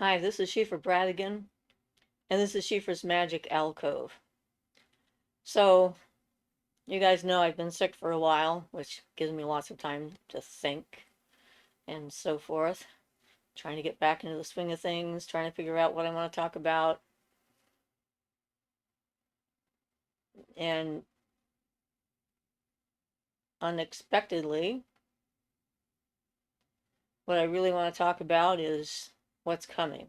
Hi, this is Siofra Bradigan, and this is Siofra's Magic Alcove. So, you guys know I've been sick for a while, which gives me lots of time to think and so forth. Trying to get back into the swing of things, trying to figure out what I want to talk about. And unexpectedly, what I really want to talk about is what's coming.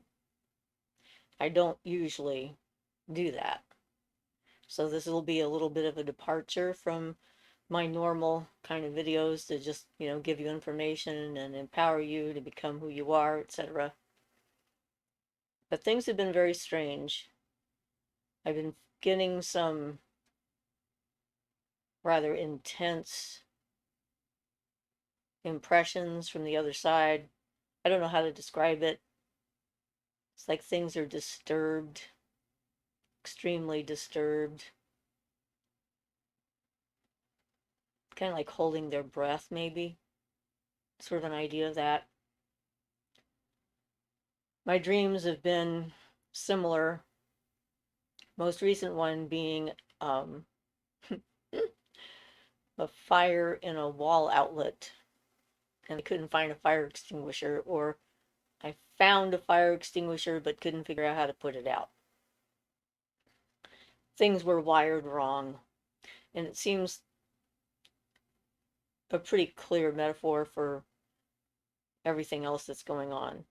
I don't usually do that. So, this will be a little bit of a departure from my normal kind of videos to just, give you information and empower you to become who you are, etc. But things have been very strange. I've been getting some rather intense impressions from the other side. I don't know how to describe it. It's like things are disturbed, extremely disturbed, kind of like holding their breath, maybe. Sort of an idea of that. My dreams have been similar, most recent one being um, a fire in a wall outlet, and I couldn't find a fire extinguisher, or I found a fire extinguisher but couldn't figure out how to put it out. Things were wired wrong, and it seems a pretty clear metaphor for everything else that's going on.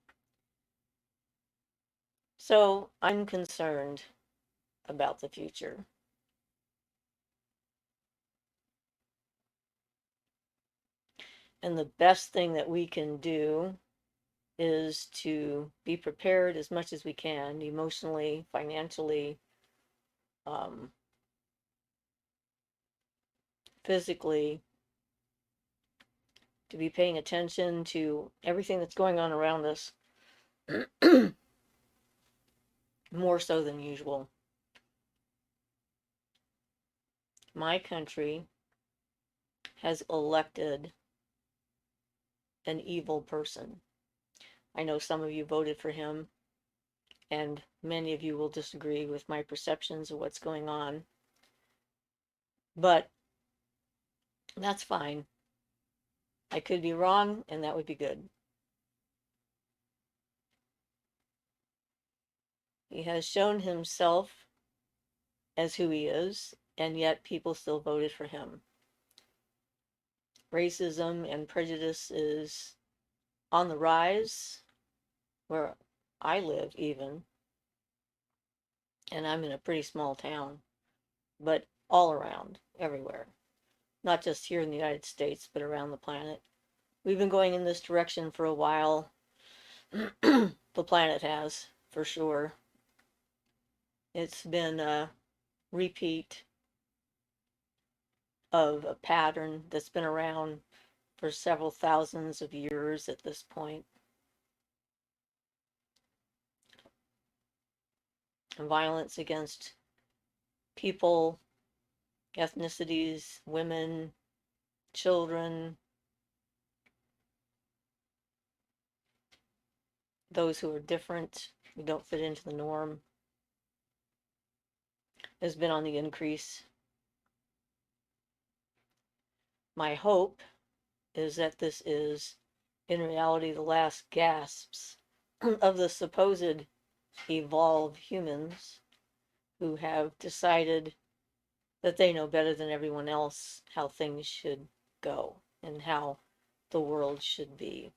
So I'm concerned about the future. And the best thing that we can do is to be prepared as much as we can, emotionally, financially, um, physically, to be paying attention to everything that's going on around us more so than usual. My country has elected an evil person. I know some of you voted for him, and many of you will disagree with my perceptions of what's going on. But that's fine. I could be wrong, and that would be good. He has shown himself as who he is, and yet people still voted for him. Racism and prejudice is on the rise where I live, even, and I'm in a pretty small town, but all around, everywhere, not just here in the United States, but around the planet. We've been going in this direction for a while. The planet has, for sure. It's been a repeat of a pattern that's been around for several thousands of years at this point. Violence against people, ethnicities, women, children, those who are different, who don't fit into the norm, has been on the increase. My hope is that this is, in reality, the last gasps of the supposed evolved humans who have decided that they know better than everyone else how things should go and how the world should be.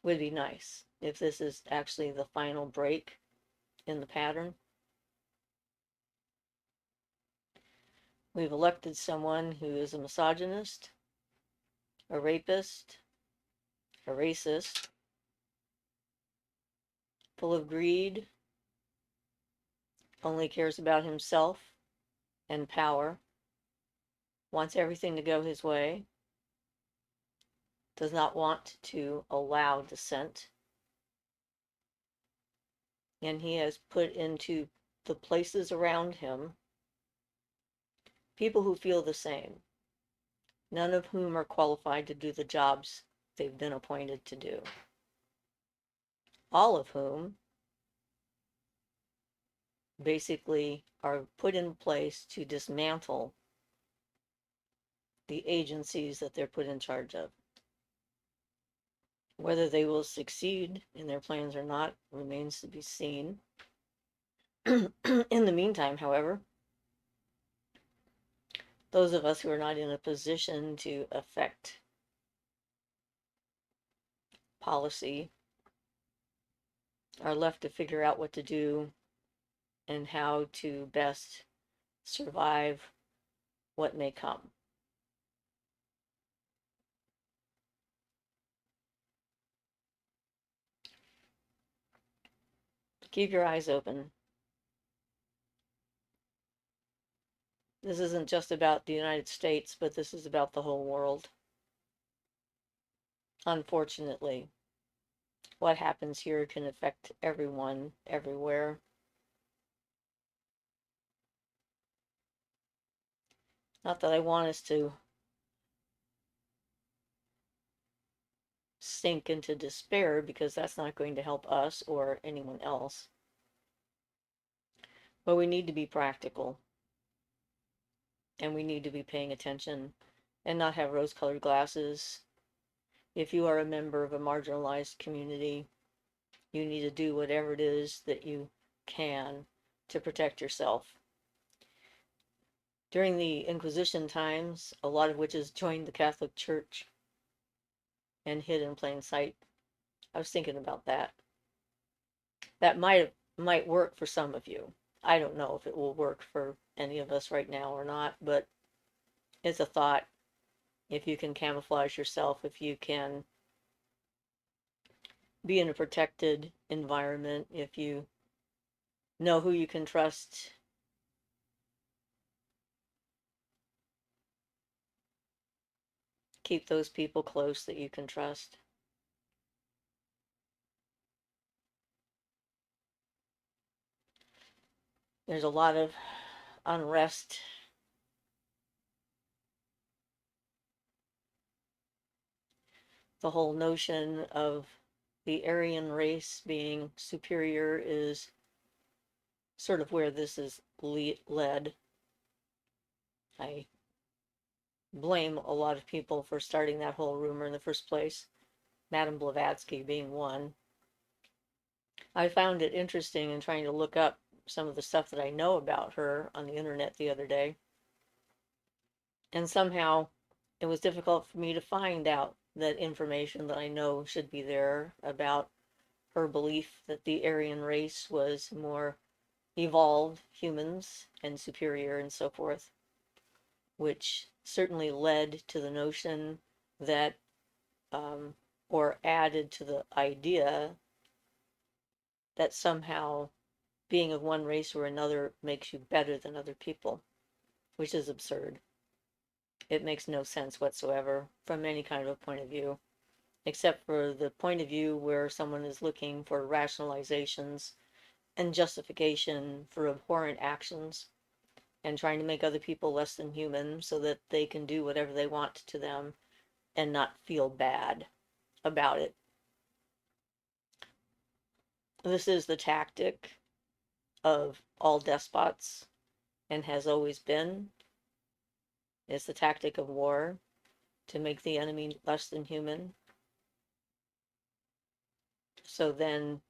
Would be nice if this is actually the final break in the pattern. We've elected someone who is a misogynist, a rapist, a racist, full of greed, only cares about himself and power, wants everything to go his way, does not want to allow dissent, and he has put into the places around him people who feel the same. none of whom are qualified to do the jobs they've been appointed to do, all of whom basically are put in place to dismantle the agencies that they're put in charge of. Whether they will succeed in their plans or not remains to be seen. In the meantime, however, those of us who are not in a position to affect policy are left to figure out what to do and how to best survive what may come. Keep your eyes open. This isn't just about the United States, but this is about the whole world. Unfortunately, what happens here can affect everyone, everywhere. Not that I want us to sink into despair, because that's not going to help us or anyone else. But we need to be practical, and we need to be paying attention and not have rose-colored glasses. If you are a member of a marginalized community, you need to do whatever it is that you can to protect yourself. During the Inquisition times, a lot of witches joined the Catholic Church and hid in plain sight. I was thinking about that. That might work for some of you. I don't know if it will work for any of us right now or not, but it's a thought. If you can camouflage yourself, if you can be in a protected environment, if you know who you can trust, keep those people close that you can trust. There's a lot of unrest. The whole notion of the Aryan race being superior is sort of where this is led. I blame a lot of people for starting that whole rumor in the first place, Madame Blavatsky being one. I found it interesting in trying to look up some of the stuff that I know about her on the internet the other day. And somehow it was difficult for me to find out that information that I know should be there about her belief that the Aryan race was more evolved humans and superior and so forth, which certainly led to the notion that, or added to the idea that somehow being of one race or another makes you better than other people, which is absurd. It makes no sense whatsoever from any kind of point of view, except for the point of view where someone is looking for rationalizations and justification for abhorrent actions and trying to make other people less than human so that they can do whatever they want to them and not feel bad about it. This is the tactic of all despots and has always been. It's the tactic of war to make the enemy less than human. So then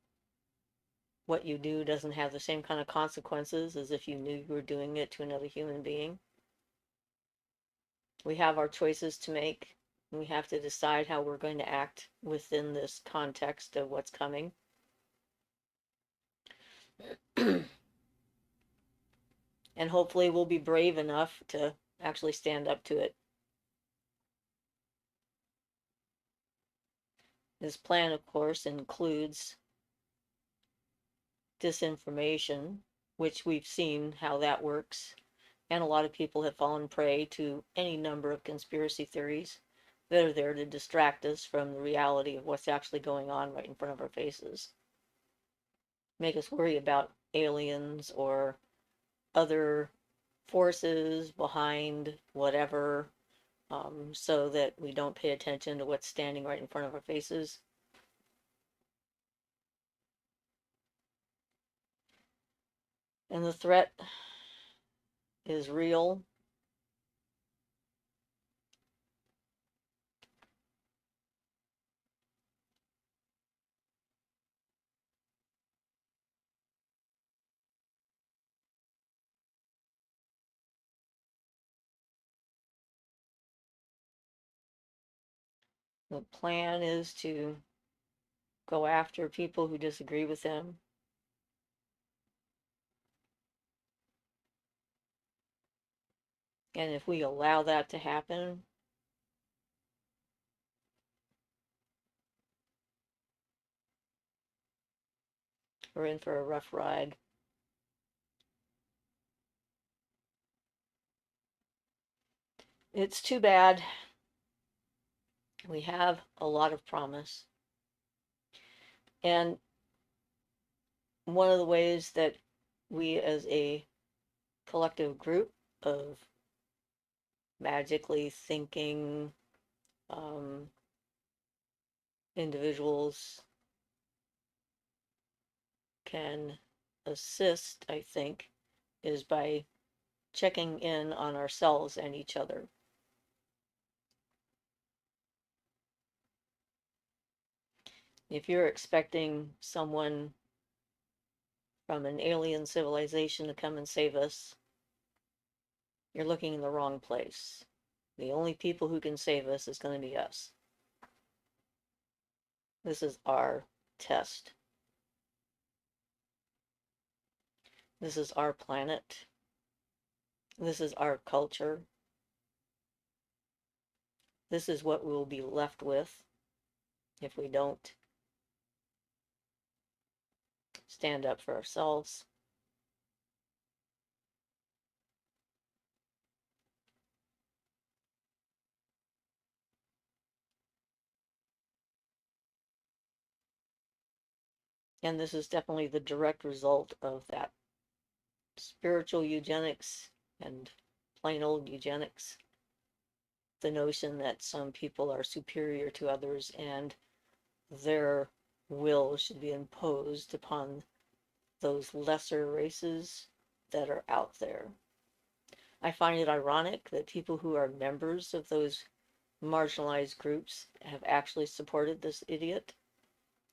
what you do doesn't have the same kind of consequences as if you knew you were doing it to another human being. We have our choices to make. We have to decide how we're going to act within this context of what's coming. And hopefully we'll be brave enough to actually stand up to it. This plan, of course, includes disinformation, which we've seen how that works. And a lot of people have fallen prey to any number of conspiracy theories that are there to distract us from the reality of what's actually going on right in front of our faces. Make us worry about aliens or other forces behind whatever, so that we don't pay attention to what's standing right in front of our faces. And the threat is real. The plan is to go after people who disagree with them. And if we allow that to happen, we're in for a rough ride. It's too bad. We have a lot of promise. And one of the ways that we as a collective group of magically thinking individuals can assist, I think, is by checking in on ourselves and each other. If you're expecting someone from an alien civilization to come and save us, you're looking in the wrong place. The only people who can save us is going to be us. This is our test. This is our planet. This is our culture. This is what we'll be left with if we don't stand up for ourselves. And this is definitely the direct result of that spiritual eugenics and plain old eugenics. The notion that some people are superior to others and their will should be imposed upon those lesser races that are out there. I find it ironic that people who are members of those marginalized groups have actually supported this idiot.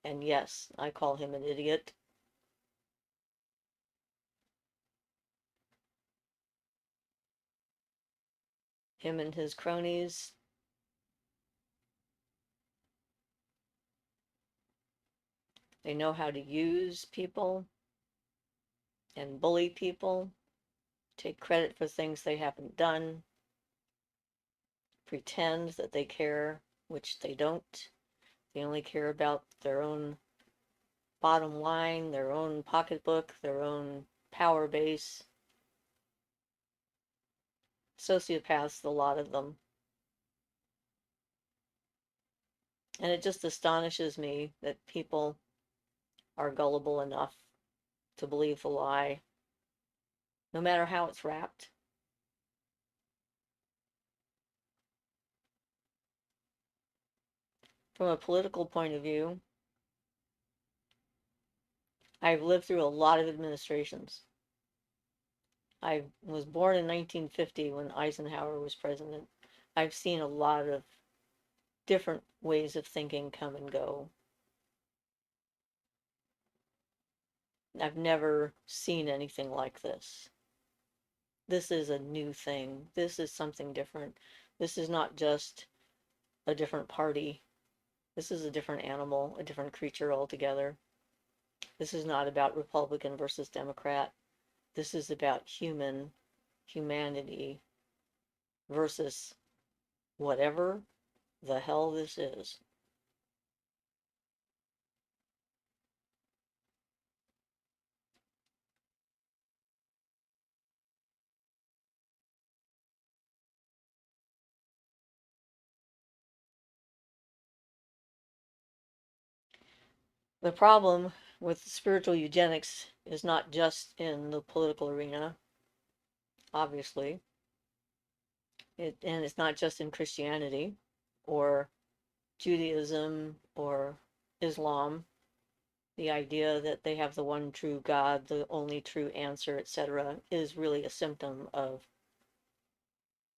And yes, I call him an idiot. Him and his cronies. They know how to use people and bully people, take credit for things they haven't done, pretend that they care, which they don't. They only care about their own bottom line, their own pocketbook, their own power base. Sociopaths, a lot of them. And it just astonishes me that people are gullible enough to believe the lie, no matter how it's wrapped. From a political point of view, I've lived through a lot of administrations. I was born in 1950 when Eisenhower was president. I've seen a lot of different ways of thinking come and go. I've never seen anything like this. This is a new thing. This is something different. This is not just a different party. This is a different animal, a different creature altogether. This is not about Republican versus Democrat. This is about humanity versus whatever the hell this is. The problem with spiritual eugenics is not just in the political arena, obviously. And it's not just in Christianity or Judaism or Islam. The idea that they have the one true God, the only true answer, etc., is really a symptom of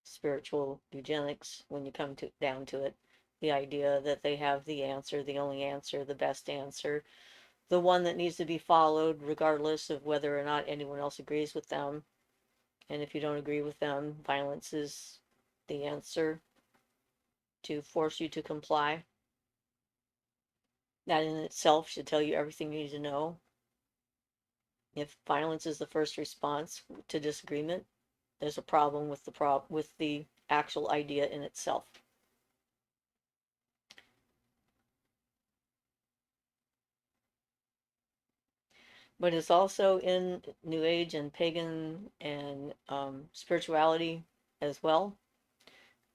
spiritual eugenics when you come down to it. The idea that they have the answer, the only answer, the best answer, the one that needs to be followed regardless of whether or not anyone else agrees with them. And if you don't agree with them, violence is the answer to force you to comply. That in itself should tell you everything you need to know. If violence is the first response to disagreement, there's a problem with the actual idea in itself. But it's also in New Age and pagan and spirituality as well.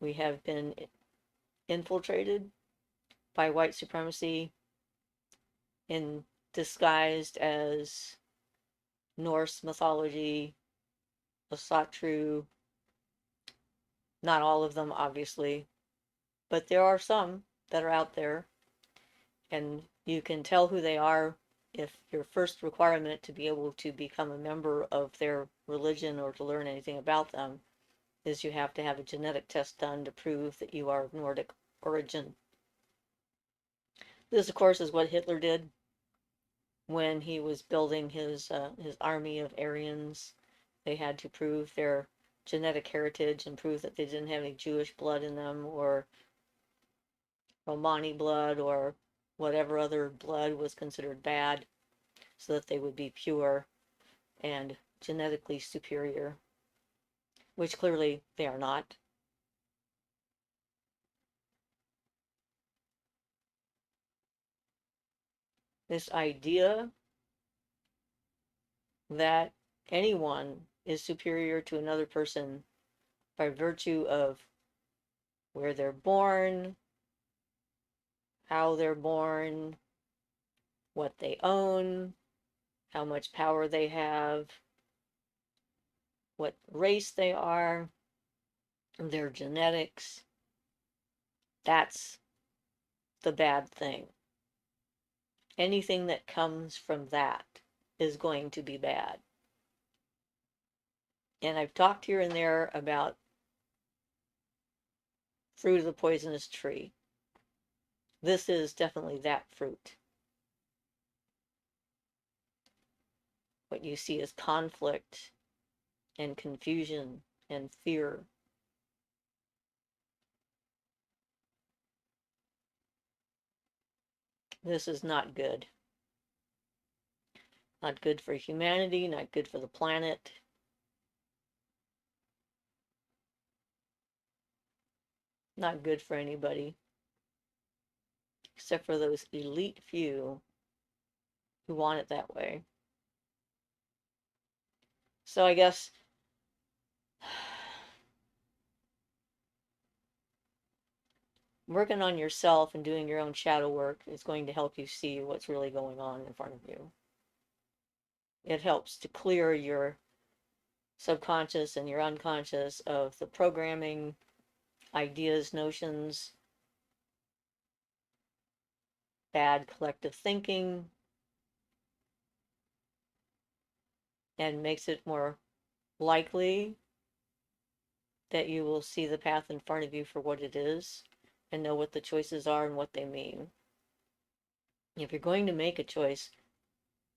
We have been infiltrated by white supremacy in disguised as Norse mythology, Asatru. Not all of them, obviously, but there are some that are out there, and you can tell who they are if your first requirement to be able to become a member of their religion or to learn anything about them is you have to have a genetic test done to prove that you are of Nordic origin. This, of course, is what Hitler did when he was building his army of Aryans. They had to prove their genetic heritage and prove that they didn't have any Jewish blood in them or Romani blood or whatever other blood was considered bad, so that they would be pure and genetically superior, which clearly they are not. This idea that anyone is superior to another person by virtue of where they're born, how they're born, what they own, how much power they have, what race they are, their genetics. That's the bad thing. Anything that comes from that is going to be bad. And I've talked here and there about fruit of the poisonous tree. This is definitely that fruit. What you see is conflict and confusion and fear. This is not good. Not good for humanity, not good for the planet. Not good for anybody, except for those elite few who want it that way. So I guess working on yourself and doing your own shadow work is going to help you see what's really going on in front of you. It helps to clear your subconscious and your unconscious of the programming, ideas, notions, bad collective thinking, and makes it more likely that you will see the path in front of you for what it is and know what the choices are and what they mean. If you're going to make a choice,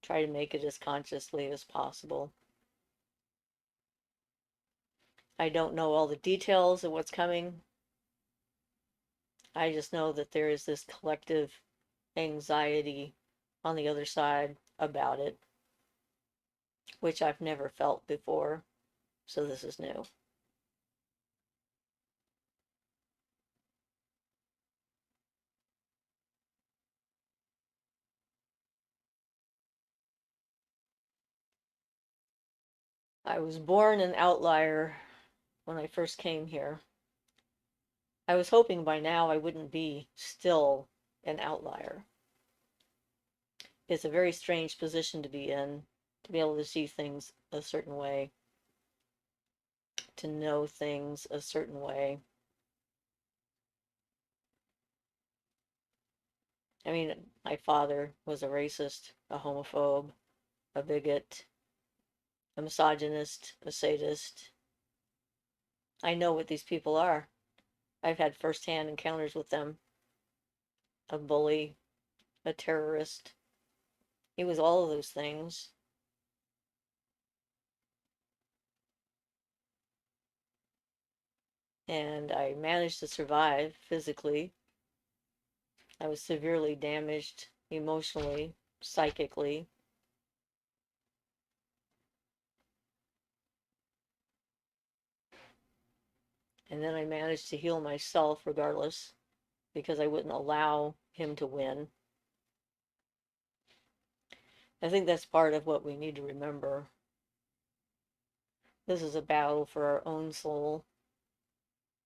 try to make it as consciously as possible. I don't know all the details of what's coming. I just know that there is this collective anxiety on the other side about it, which I've never felt before, so this is new. I was born an outlier when I first came here. I was hoping by now I wouldn't be still an outlier. It's a very strange position to be in, to be able to see things a certain way. to know things a certain way. I mean, my father was a racist, a homophobe, a bigot, a misogynist, a sadist. I know what these people are. I've had firsthand encounters with them. A bully, a terrorist. He was all of those things. And I managed to survive physically. I was severely damaged emotionally, psychically. And then I managed to heal myself regardless because I wouldn't allow him to win. I think that's part of what we need to remember. This is a battle for our own soul,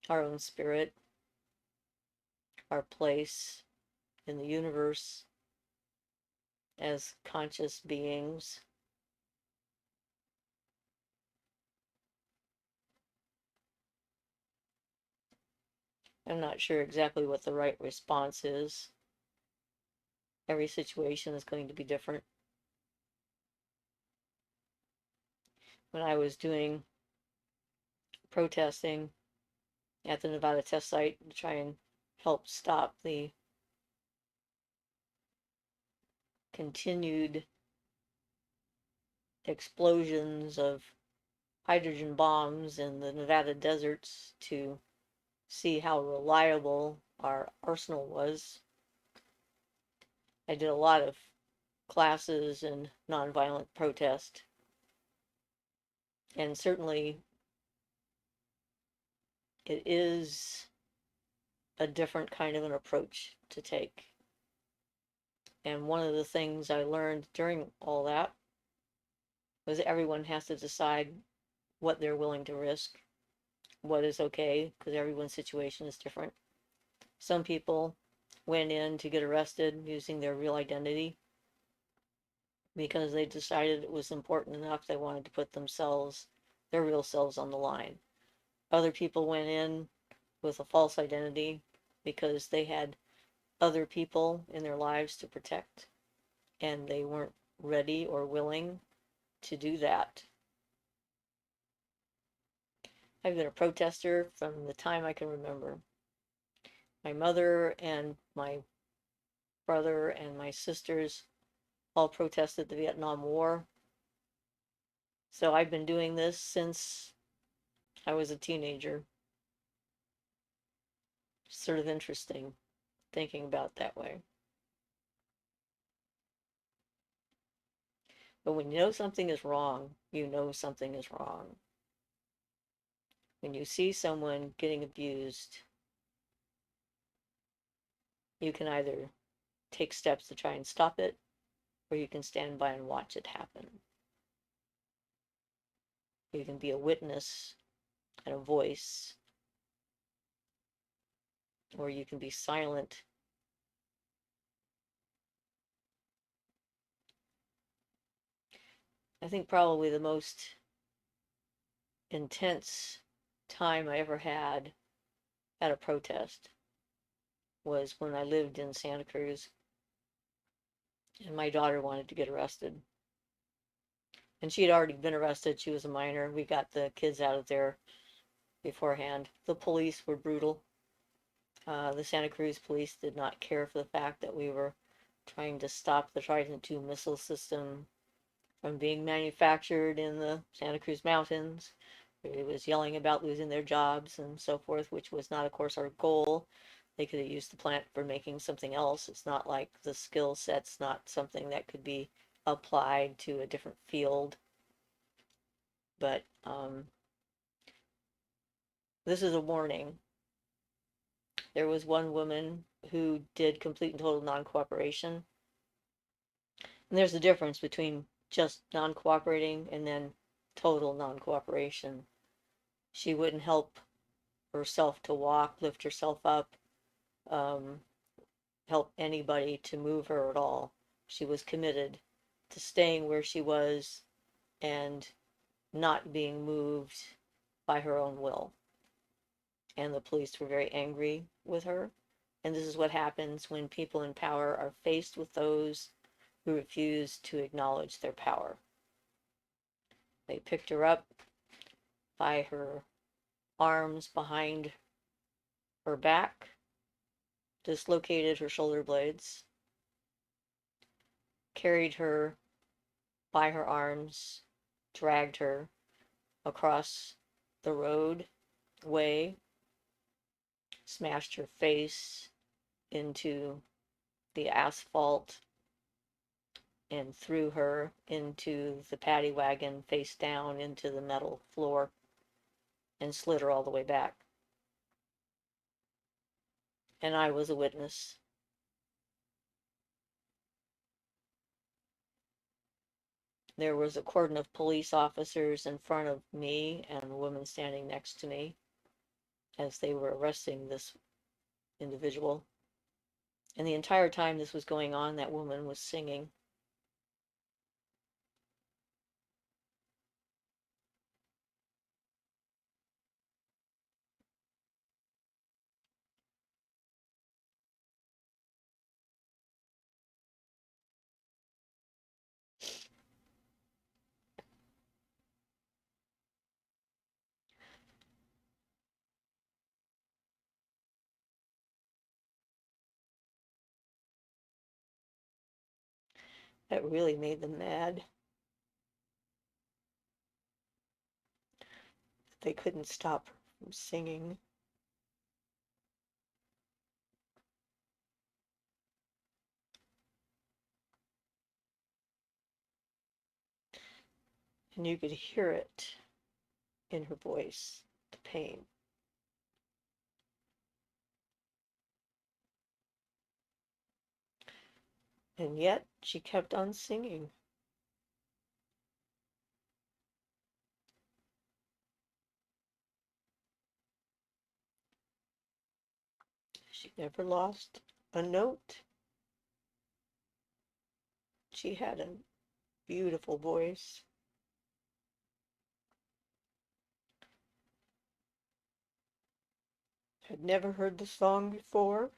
our own spirit, our place in the universe as conscious beings. I'm not sure exactly what the right response is. Every situation is going to be different. When I was doing protesting at the Nevada test site to try and help stop the continued explosions of hydrogen bombs in the Nevada deserts, to see how reliable our arsenal was. I did a lot of classes in nonviolent protest, and certainly it is a different kind of an approach to take. And one of the things I learned during all that was that everyone has to decide what they're willing to risk, what is okay, because everyone's situation is different. Some people went in to get arrested using their real identity because they decided it was important enough they wanted to put themselves, their real selves, on the line. Other people went in with a false identity because they had other people in their lives to protect and they weren't ready or willing to do that. I've been a protester from the time I can remember. My mother and my brother and my sisters all protested the Vietnam War. So I've been doing this since I was a teenager. Sort of interesting thinking about it that way. But when you know something is wrong, you know something is wrong. When you see someone getting abused, you can either take steps to try and stop it, or you can stand by and watch it happen. You can be a witness and a voice, or you can be silent. I think probably the most intense time I ever had at a protest was when I lived in Santa Cruz and my daughter wanted to get arrested. And she had already been arrested. She was a minor. We got the kids out of there beforehand. The police were brutal. The Santa Cruz police did not care for the fact that we were trying to stop the Trident II missile system from being manufactured in the Santa Cruz Mountains. It was yelling about losing their jobs and so forth, which was not, of course, our goal. They could have used the plant for making something else. It's not like the skill set's not something that could be applied to a different field. But this is a warning. There was one woman who did complete and total non-cooperation. And there's a difference between just non-cooperating and then total non-cooperation. She wouldn't help herself to walk, lift herself up, um, help anybody to move her at all. She was committed to staying where she was and not being moved by her own will. And the police were very angry with her. And this is what happens when people in power are faced with those who refuse to acknowledge their power. They picked her up by her arms behind her back, dislocated her shoulder blades, carried her by her arms, dragged her across the roadway, smashed her face into the asphalt, and threw her into the paddy wagon face down into the metal floor and slid her all the way back. And I was a witness. There was a cordon of police officers in front of me and the woman standing next to me as they were arresting this individual. And the entire time this was going on, that woman was singing. That really made them mad. They couldn't stop her from singing. And you could hear it in her voice, the pain. And yet she kept on singing. She never lost a note. She had a beautiful voice. Had never heard the song before.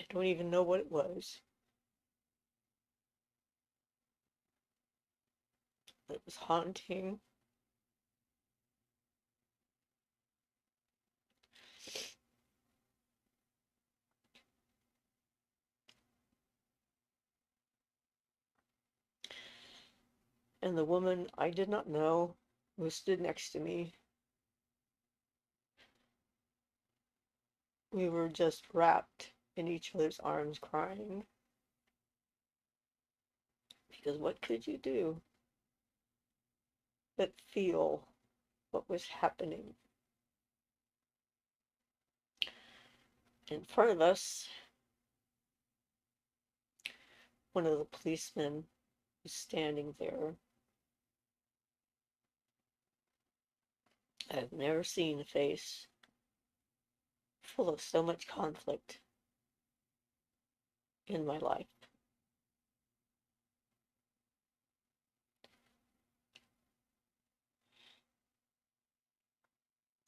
I don't even know what it was. It was haunting. And the woman I did not know who stood next to me, we were just wrapped in each other's arms crying. Because what could you do but feel what was happening? In front of us, one of the policemen was standing there. I've never seen a face full of so much conflict in my life.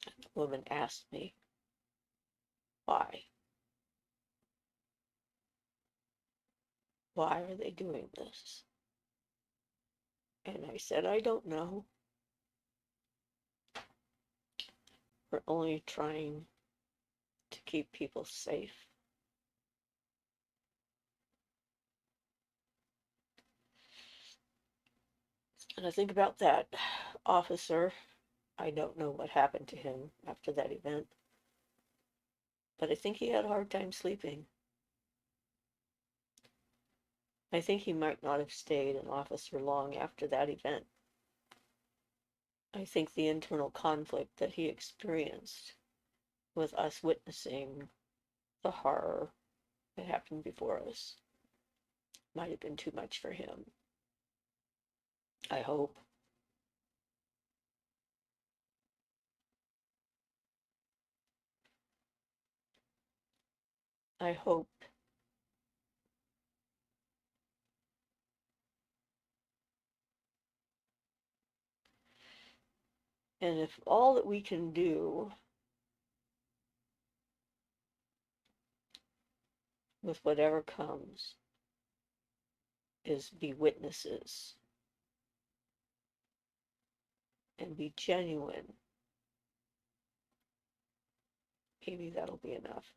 The woman asked me, why? Why are they doing this? And I said, I don't know. We're only trying to keep people safe. And I think about that officer. I don't know what happened to him after that event, but I think he had a hard time sleeping. I think he might not have stayed an officer long after that event. I think the internal conflict that he experienced with us witnessing the horror that happened before us might have been too much for him. I hope. I hope And if all that we can do with whatever comes is be witnesses and be genuine, maybe that'll be enough.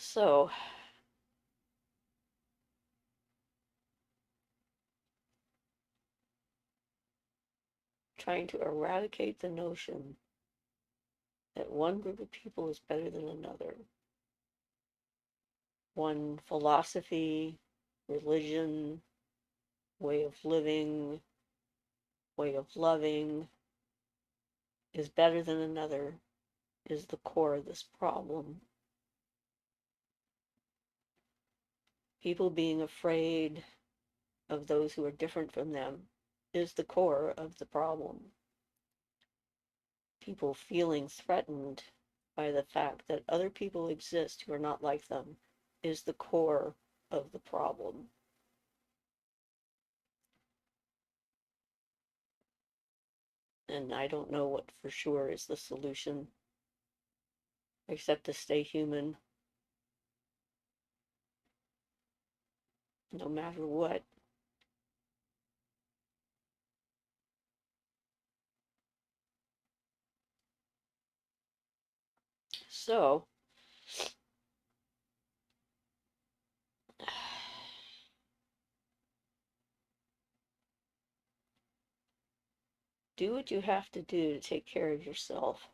So, trying to eradicate the notion that one group of people is better than another. One philosophy, religion, way of living, way of loving is better than another is the core of this problem. People being afraid of those who are different from them is the core of the problem. People feeling threatened by the fact that other people exist who are not like them is the core of the problem. And I don't know what for sure is the solution, except to stay human, no matter what. So, do what you have to do to take care of yourself.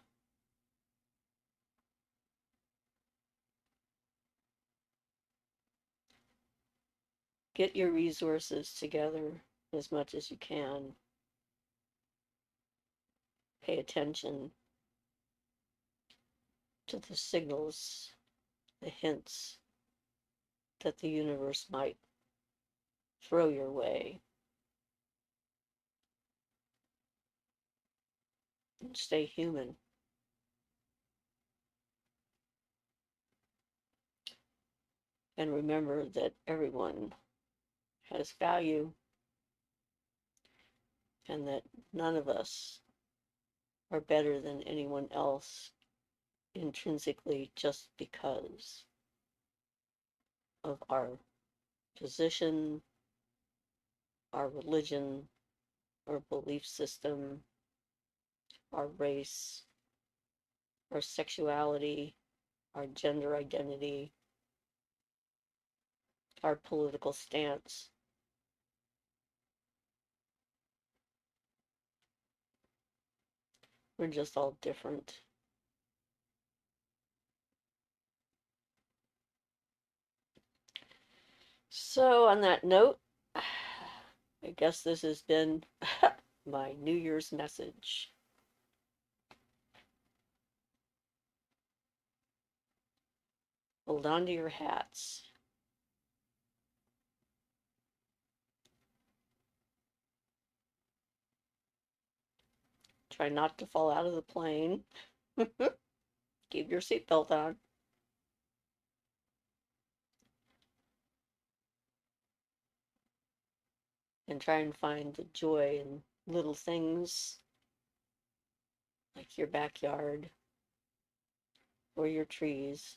Get your resources together as much as you can. Pay attention to the signals, the hints that the universe might throw your way. And stay human. And remember that everyone has value and that none of us are better than anyone else intrinsically just because of our position, our religion, our belief system, our race, our sexuality, our gender identity, our political stance. We're just all different. So, on that note, I guess this has been my New Year's message. Hold on to your hats. Try not to fall out of the plane. Keep your seatbelt on. And try and find the joy in little things like your backyard, or your trees,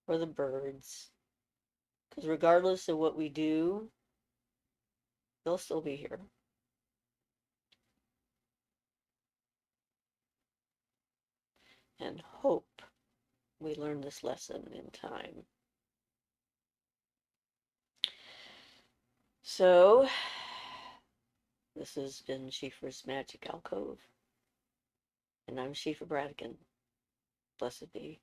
or the birds. Because regardless of what we do, they'll still be here. And hope we learn this lesson in time. So, this has been Siofra's Magic Alcove. And I'm Siofra Bradigan. Blessed be.